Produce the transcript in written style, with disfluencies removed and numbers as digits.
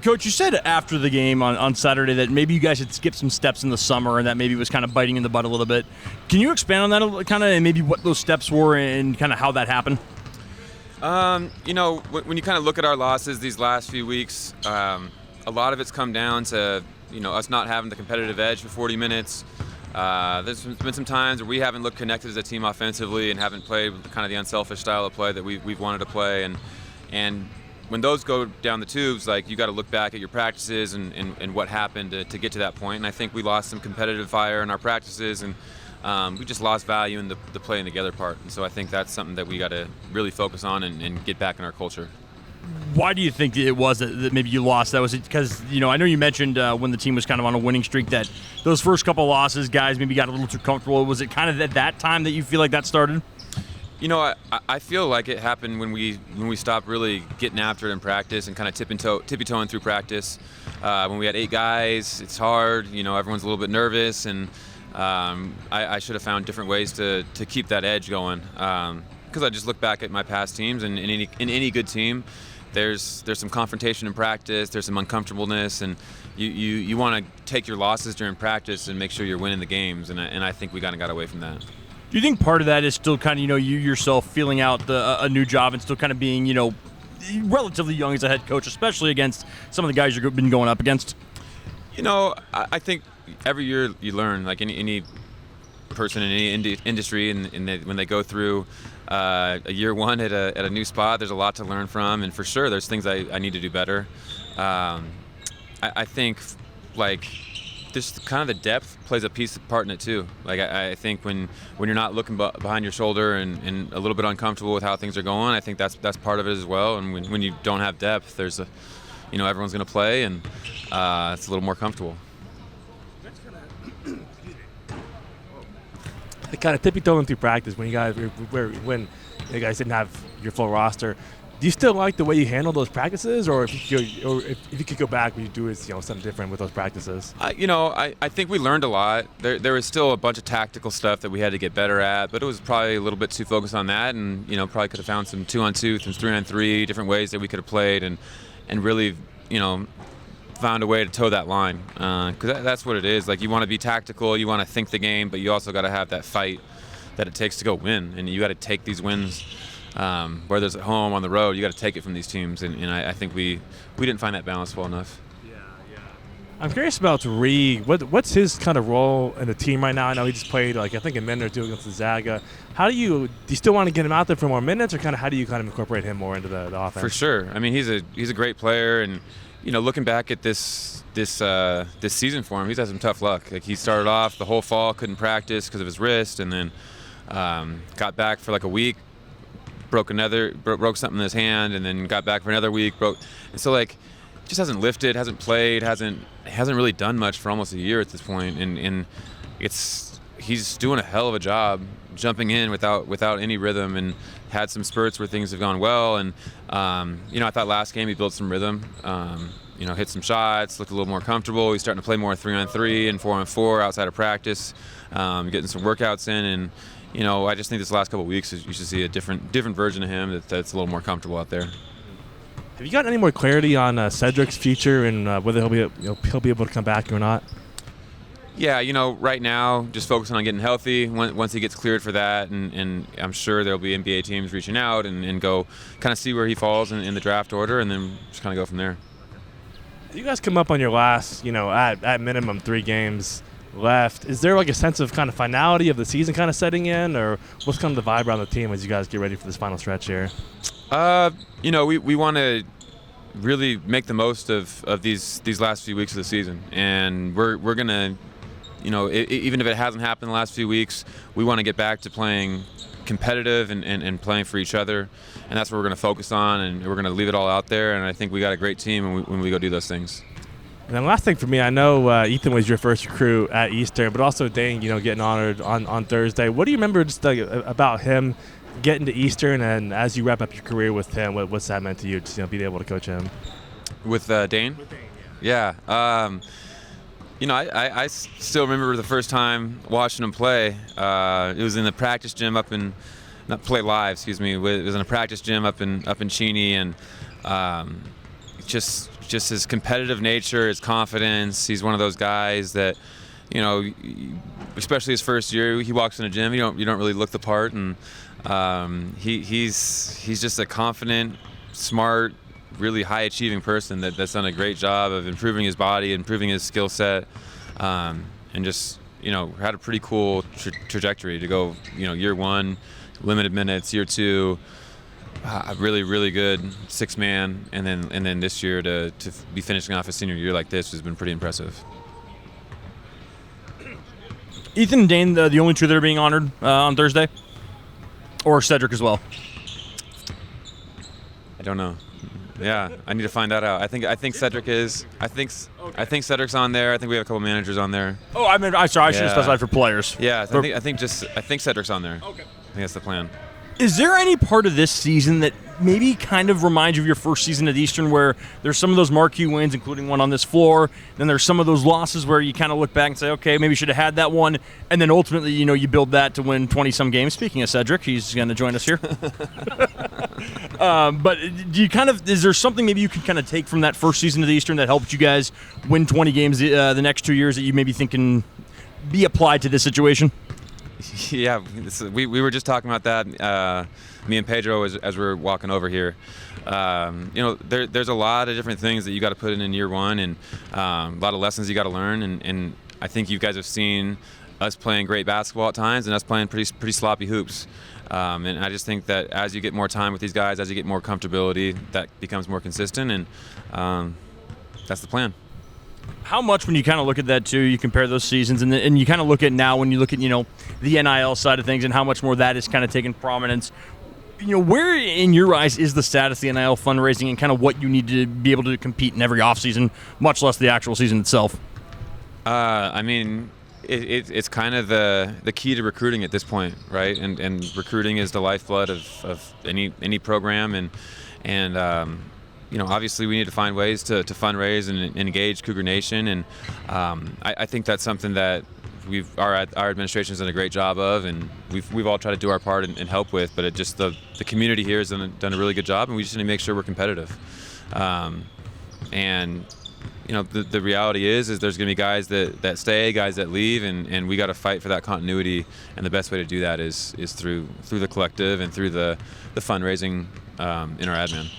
Coach, you said after the game on Saturday that maybe you guys had skipped some steps in the summer and that maybe was kind of biting in the butt a little bit. Can you expand on that kind of and maybe what those steps were and kind of how that happened? When you kind of look at our losses these last few weeks, a lot of it's come down to, us not having the competitive edge for 40 minutes. There's been some times where we haven't looked connected as a team offensively and haven't played kind of the unselfish style of play that we've wanted to play. And when those go down the tubes, like, you got to look back at your practices and what happened to get to that point. And I think we lost some competitive fire in our practices, and we just lost value in the playing together part. And so I think that's something that we got to really focus on and get back in our culture. Why do you think it was that maybe you lost? That was it because, I know you mentioned when the team was kind of on a winning streak that those first couple losses, guys maybe got a little too comfortable. Was it kind of at that time that you feel like that started? I feel like it happened when we stopped really getting after it in practice and kind of tippy-toeing through practice. When we had 8 guys, it's hard. Everyone's a little bit nervous, and I should have found different ways to keep that edge going. Because I just look back at my past teams, and in any good team, there's some confrontation in practice, there's some uncomfortableness, and you want to take your losses during practice and make sure you're winning the games. And I think we kind of got away from that. Do you think part of that is still kind of, you yourself feeling out a new job and still kind of being, relatively young as a head coach, especially against some of the guys you've been going up against? I think every year you learn, like any person in any industry, and when they go through a year one at a new spot, there's a lot to learn from, and for sure there's things I need to do better. I think, like, just kind of the depth plays a part in it too. Like, I think when you're not looking behind your shoulder and a little bit uncomfortable with how things are going, I think that's part of it as well. And when you don't have depth, there's everyone's going to play, and it's a little more comfortable. Kind of tippy-toeing through practice when you guys didn't have your full roster. Do you still like the way you handle those practices, or if you could go back, would you do something different with those practices? I think we learned a lot. There was still a bunch of tactical stuff that we had to get better at, but it was probably a little bit too focused on that, and probably could have found some 2-on-2, some 3-on-3, different ways that we could have played, and really found a way to toe that line, because that's what it is. Like, you want to be tactical, you want to think the game, but you also got to have that fight that it takes to go win, and you got to take these wins. Whether it's at home, on the road, you got to take it from these teams, and I think we didn't find that balance well enough. Yeah. I'm curious about Reed. What's his kind of role in the team right now? I know he just played, I think, a minute or two against Zaga. Do you still want to get him out there for more minutes, or kind of how do you kind of incorporate him more into the offense? For sure. I mean, he's a great player, and looking back at this season for him, he's had some tough luck. Like, he started off the whole fall, couldn't practice because of his wrist, and then got back for like a week. Broke something in his hand, and then got back for another week. And so, like, just hasn't lifted, hasn't played, hasn't really done much for almost a year at this point. And he's doing a hell of a job jumping in without any rhythm, and had some spurts where things have gone well. And I thought last game he built some rhythm. Hit some shots, looked a little more comfortable. He's starting to play more 3-on-3 and 4-on-4 outside of practice, getting some workouts in, and I just think this last couple of weeks you should see a different version of him that's a little more comfortable out there. Have you got any more clarity on Cedric's future and whether he'll be able to come back or not? Yeah, right now just focusing on getting healthy. Once he gets cleared for that, and I'm sure there'll be NBA teams reaching out and go kind of see where he falls in the draft order, and then just kind of go from there. You guys come up on your last, at minimum 3 games left. Is there a sense of kind of finality of the season kind of setting in, or what's kind of the vibe around the team as you guys get ready for this final stretch here? We want to really make the most of these last few weeks of the season, and we're gonna, even if it hasn't happened the last few weeks, we want to get back to playing competitive and playing for each other, and that's what we're going to focus on, and we're going to leave it all out there. And I think we got a great team when we go do those things. And then last thing for me, I know Ethan was your first recruit at Eastern, but also Dane, getting honored on Thursday. What do you remember just about him getting to Eastern, and as you wrap up your career with him, what's that meant to you, just being able to coach him? With Dane? With Dane, yeah. I still remember the first time watching him play. It was in the practice gym not play live, excuse me. It was in a practice gym up in Cheney, and just his competitive nature, his confidence. He's one of those guys that, especially his first year, he walks in a gym, you don't really look the part, and he's just a confident, smart, really high achieving person that's done a great job of improving his body, improving his skill set, and just had a pretty cool trajectory to go. Year one, limited minutes. Year two, really, really good 6-man, and then this year to be finishing off a senior year like this has been pretty impressive. Ethan and Dane, the only two that are being honored on Thursday, or Cedric as well? I don't know. Yeah, I need to find that out. I think Cedric is. I think Cedric's on there. I think we have a couple managers on there. Oh, I'm sorry. I should have specified for players. Yeah, I think Cedric's on there. Okay. I think that's the plan. Is there any part of this season that maybe kind of reminds you of your first season at Eastern, where there's some of those marquee wins, including one on this floor, then there's some of those losses where you kind of look back and say, okay, maybe should have had that one, and then ultimately, you build that to win 20-some games. Speaking of Cedric, he's going to join us here. But do you is there something maybe you can kind of take from that first season of the Eastern that helped you guys win 20 games the next 2 years that you maybe think can be applied to this situation? Yeah, we were just talking about that, me and Pedro, as we were walking over here. There's a lot of different things that you got to put in year one, and a lot of lessons you got to learn. And I think you guys have seen us playing great basketball at times, and us playing pretty sloppy hoops. And I just think that as you get more time with these guys, as you get more comfortability, that becomes more consistent, and that's the plan. How much, when you kind of look at that too, you compare those seasons, and you kind of look at now when you look at the NIL side of things and how much more that is kind of taking prominence. Where in your eyes is the status of the NIL fundraising and kind of what you need to be able to compete in every offseason, much less the actual season itself? It's kind of the key to recruiting at this point, right? And recruiting is the lifeblood of any program, and obviously we need to find ways to fundraise and engage Cougar Nation, and I think that's something that our administration has done a great job of, and we've all tried to do our part and help with, but the community here has done a really good job, and we just need to make sure we're competitive. The reality is there's going to be guys that stay, guys that leave, and we got to fight for that continuity, and the best way to do that is through the collective and through the fundraising in our admin.